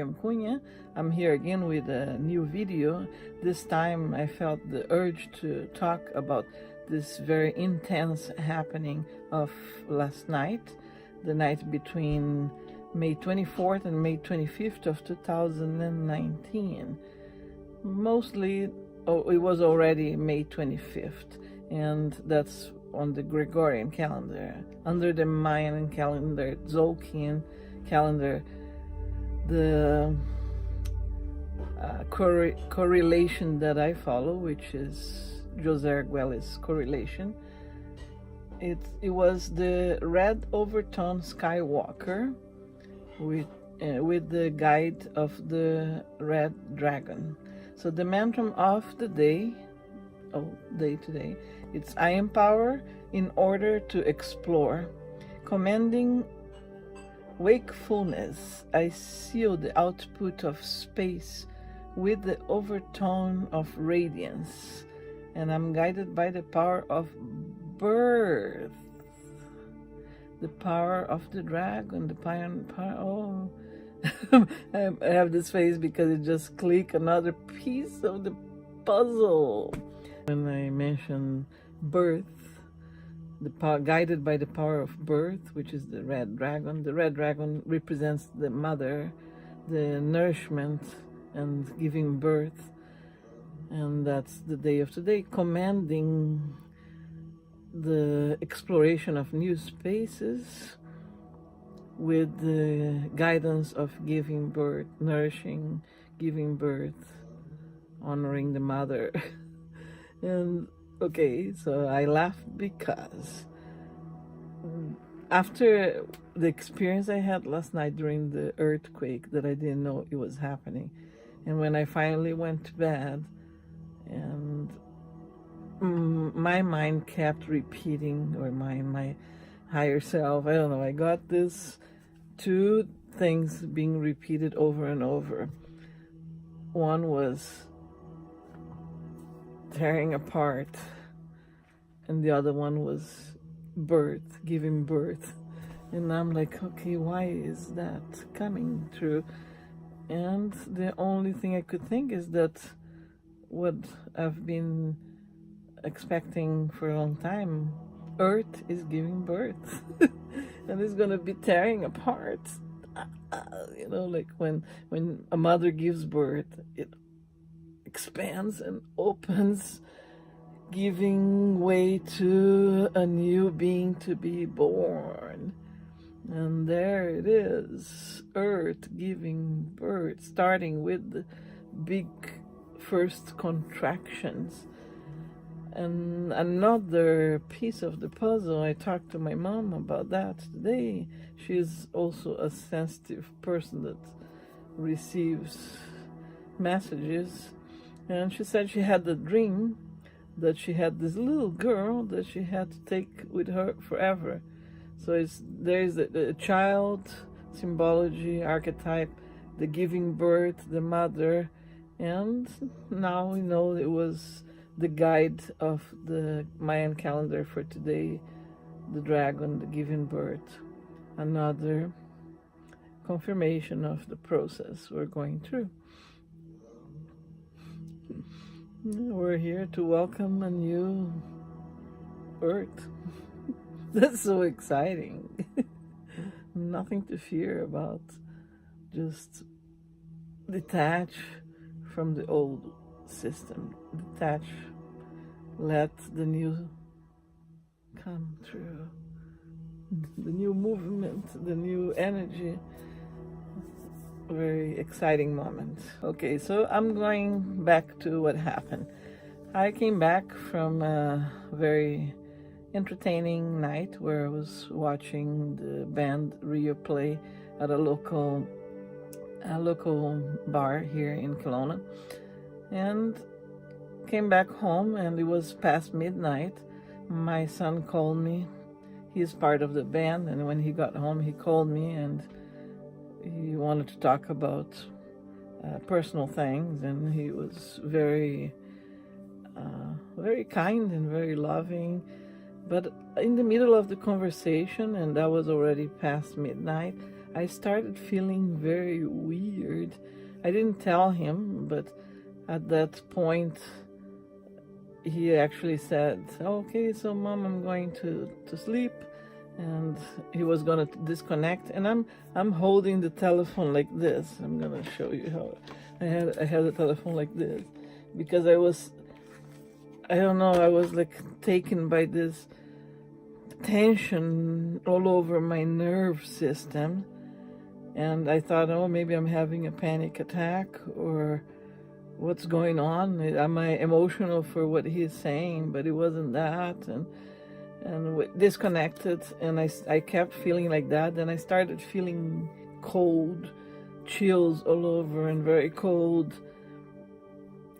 Miriam Cunha. I'm here again with a new video. This time I felt the urge to talk about this very intense happening of last night, the night between May 24th and May 25th of 2019. Mostly, it was already May 25th, and that's on the Gregorian calendar. Under the Mayan calendar, Tzolk'in calendar, the correlation that I follow, which is Jose Arguelles' correlation, it was the red Overtone Skywalker with the guide of the red dragon. So the mantra of the day, today, it's I empower in order to explore. Commanding wakefulness, I seal the output of space with the overtone of radiance, and I'm guided by the power of birth, the power of the dragon, the power. Oh, I have this face because it just clicked another piece of the puzzle. When I mention birth, the power, guided by the power of birth, which is the red dragon represents the mother, the nourishment and giving birth, and that's the day of today, commanding the exploration of new spaces with the guidance of giving birth, nourishing, giving birth, honoring the mother. And okay, so I laugh because after the experience I had last night during the earthquake, that I didn't know it was happening, and when I finally went to bed, and my mind kept repeating, or my higher self, I don't know, I got this two things being repeated over and over. One was tearing apart, and the other one was birth, giving birth. And I'm like, okay, why is that coming through? And the only thing I could think is that what I've been expecting for a long time, Earth is giving birth and it's gonna be tearing apart. You know, like when a mother gives birth, it expands and opens, giving way to a new being to be born. And there it is, Earth giving birth, starting with the big first contractions. And another piece of the puzzle, I talked to my mom about that today. She's also a sensitive person that receives messages. And she said she had the dream that she had this little girl that she had to take with her forever. So there's a child symbology, archetype, the giving birth, the mother, and now we know it was the guide of the Mayan calendar for today, the dragon, the giving birth. Another confirmation of the process we're going through. We're here to welcome a new Earth. That's so exciting. Nothing to fear about. Just detach from the old system. Detach. Let the new come through. The new movement, the new energy. Very exciting moment. Okay, so I'm going back to what happened. I came back from a very entertaining night where I was watching the band Rio play at a local bar here in Kelowna, and came back home, and it was past midnight. My son called me. He's part of the band, and when he got home, he called me and he wanted to talk about personal things, and he was very kind and very loving. But in the middle of the conversation, and that was already past midnight, I started feeling very weird. I didn't tell him, but at that point, he actually said, okay, so Mom, I'm going to sleep. And he was going to disconnect. And I'm holding the telephone like this. I'm going to show you how I had the telephone like this. Because I was like taken by this tension all over my nerve system. And I thought, oh, maybe I'm having a panic attack, or what's going on? Am I emotional for what he's saying? But it wasn't that. And disconnected, and I kept feeling like that. Then I started feeling cold, chills all over, and very cold.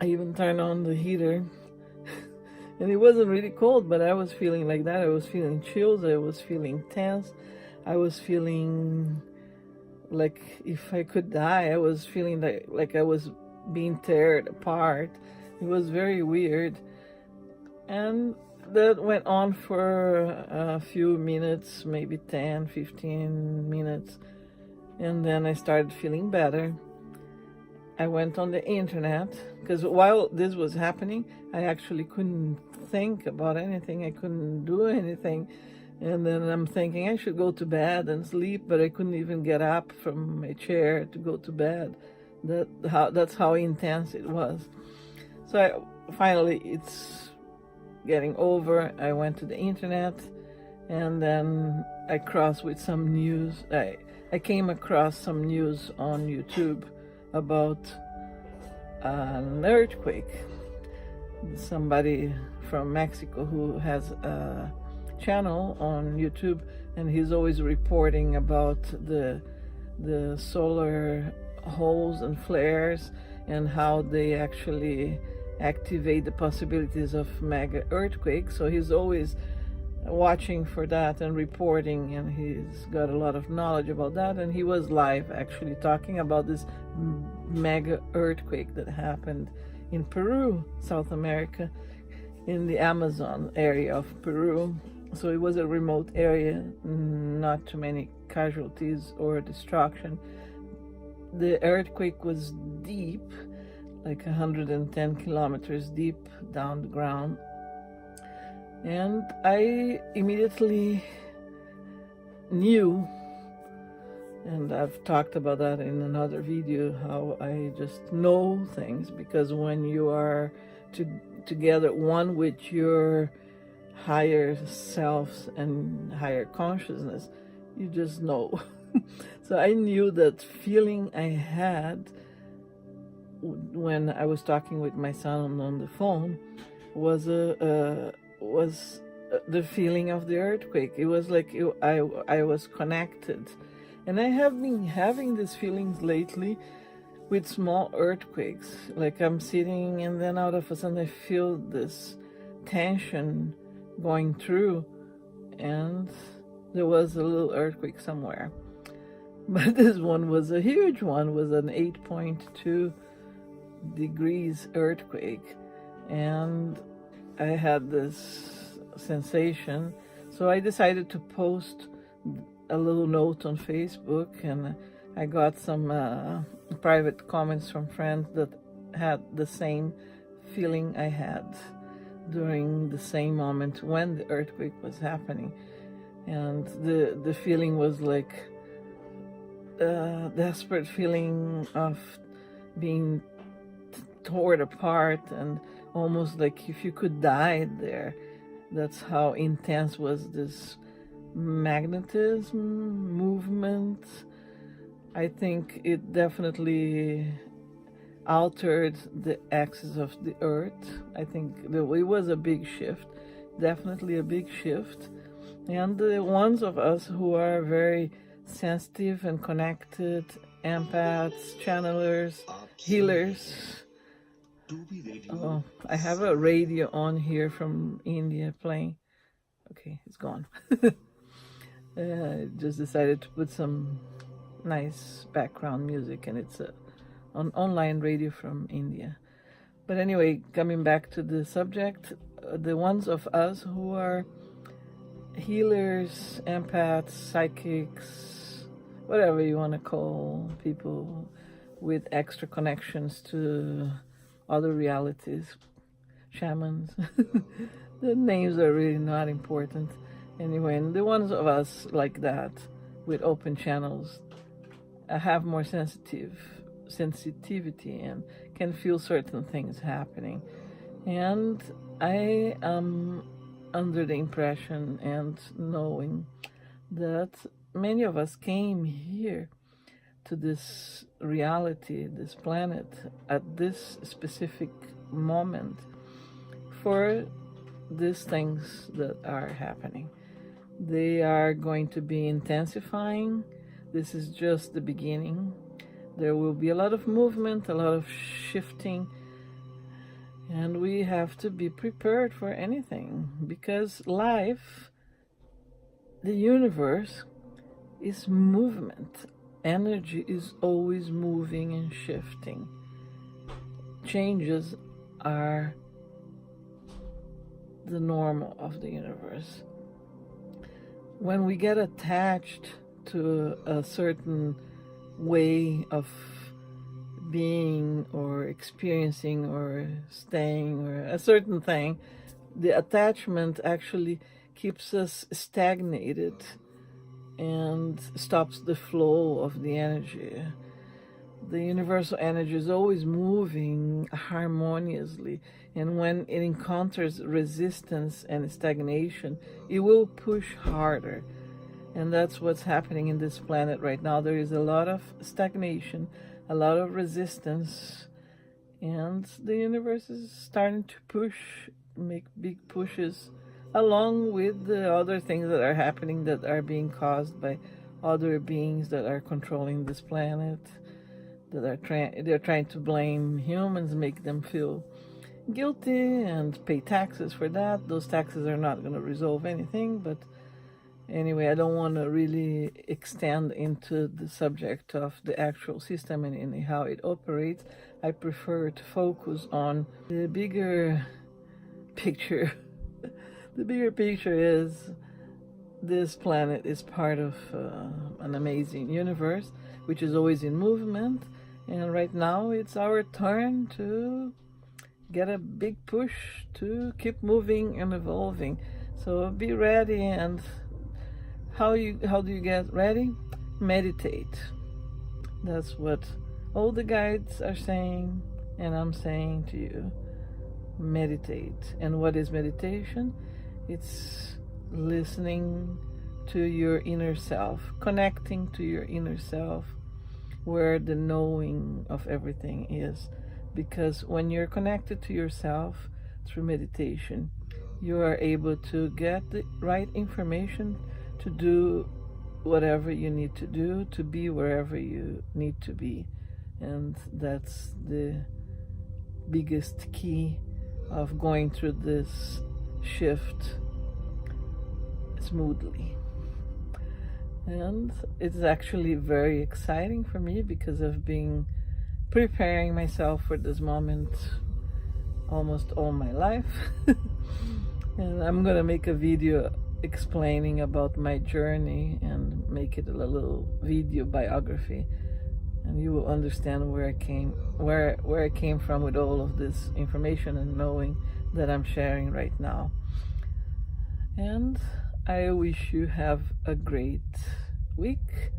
I even turned on the heater, and it wasn't really cold, but I was feeling like that. I was feeling chills, I was feeling tense, I was feeling like if I could die. I was feeling like I was being torn apart. It was very weird. And that went on for a few minutes, maybe 10, 15 minutes. And then I started feeling better. I went on the internet, because while this was happening, I actually couldn't think about anything. I couldn't do anything. And then I'm thinking I should go to bed and sleep, but I couldn't even get up from my chair to go to bed. That's how intense it was. So finally, it's getting over. I went to the internet, and then I crossed with some news. I came across some news on YouTube about an earthquake. Somebody from Mexico who has a channel on YouTube, and he's always reporting about the solar holes and flares and how they actually activate the possibilities of mega earthquakes. So he's always watching for that and reporting, and he's got a lot of knowledge about that. And he was live actually talking about this mega earthquake that happened in Peru, South America, in the Amazon area of Peru. So it was a remote area, not too many casualties or destruction. The earthquake was deep, like 110 kilometers deep down the ground. And I immediately knew, and I've talked about that in another video, how I just know things, because when you are together, one with your higher selves and higher consciousness, you just know. So I knew that feeling I had when I was talking with my son on the phone was the feeling of the earthquake. It was like I was connected. And I have been having these feelings lately with small earthquakes. Like I'm sitting, and then out of a sudden I feel this tension going through, and there was a little earthquake somewhere. But this one was a huge one, was an 8.2 degrees earthquake. And I had this sensation. So I decided to post a little note on Facebook, and I got some private comments from friends that had the same feeling I had during the same moment when the earthquake was happening. And the feeling was like a desperate feeling of being torn apart, and almost like if you could die there. That's how intense was this magnetism movement. I think it definitely altered the axis of the earth. I think it was a big shift, definitely a big shift. And the ones of us who are very sensitive and connected, empaths, channelers, healers. Oh, I have a radio on here from India playing. Okay, it's gone. I just decided to put some nice background music, and it's an online radio from India. But anyway, coming back to the subject, the ones of us who are healers, empaths, psychics, whatever you want to call people with extra connections to other realities, shamans. The names are really not important. Anyway, and the ones of us like that with open channels have more sensitivity and can feel certain things happening. And I am under the impression and knowing that many of us came here to this reality, this planet, at this specific moment for these things that are happening. They are going to be intensifying. This is just the beginning. There will be a lot of movement, a lot of shifting, and we have to be prepared for anything, because life, the universe, is movement. Energy is always moving and shifting. Changes are the normal of the universe. When we get attached to a certain way of being or experiencing or staying or a certain thing, the attachment actually keeps us stagnated and stops the flow of the energy. The universal energy is always moving harmoniously, and when it encounters resistance and stagnation, it will push harder. And that's what's happening in this planet right now. There is a lot of stagnation, a lot of resistance, and the universe is starting to push, make big pushes, along with the other things that are happening that are being caused by other beings that are controlling this planet, that are they're trying to blame humans, make them feel guilty and pay taxes for that. Those taxes are not going to resolve anything, but anyway, I don't want to really extend into the subject of the actual system and how it operates. I prefer to focus on the bigger picture. The bigger picture is this planet is part of an amazing universe, which is always in movement. And right now it's our turn to get a big push to keep moving and evolving. So be ready. And how do you get ready? Meditate. That's what all the guides are saying, and I'm saying to you, meditate. And what is meditation? It's listening to your inner self, connecting to your inner self, where the knowing of everything is. Because when you're connected to yourself through meditation, you are able to get the right information to do whatever you need to do, to be wherever you need to be. And that's the biggest key of going through this shift smoothly. And it's actually very exciting for me because I've been preparing myself for this moment almost all my life. And I'm gonna make a video explaining about my journey and make it a little video biography, and you will understand where I came from with all of this information and knowing that I'm sharing right now. And I wish you have a great week.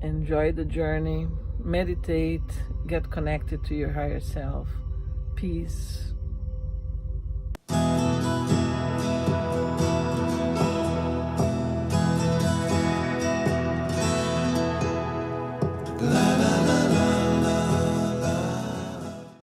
Enjoy the journey, meditate, get connected to your higher self. Peace.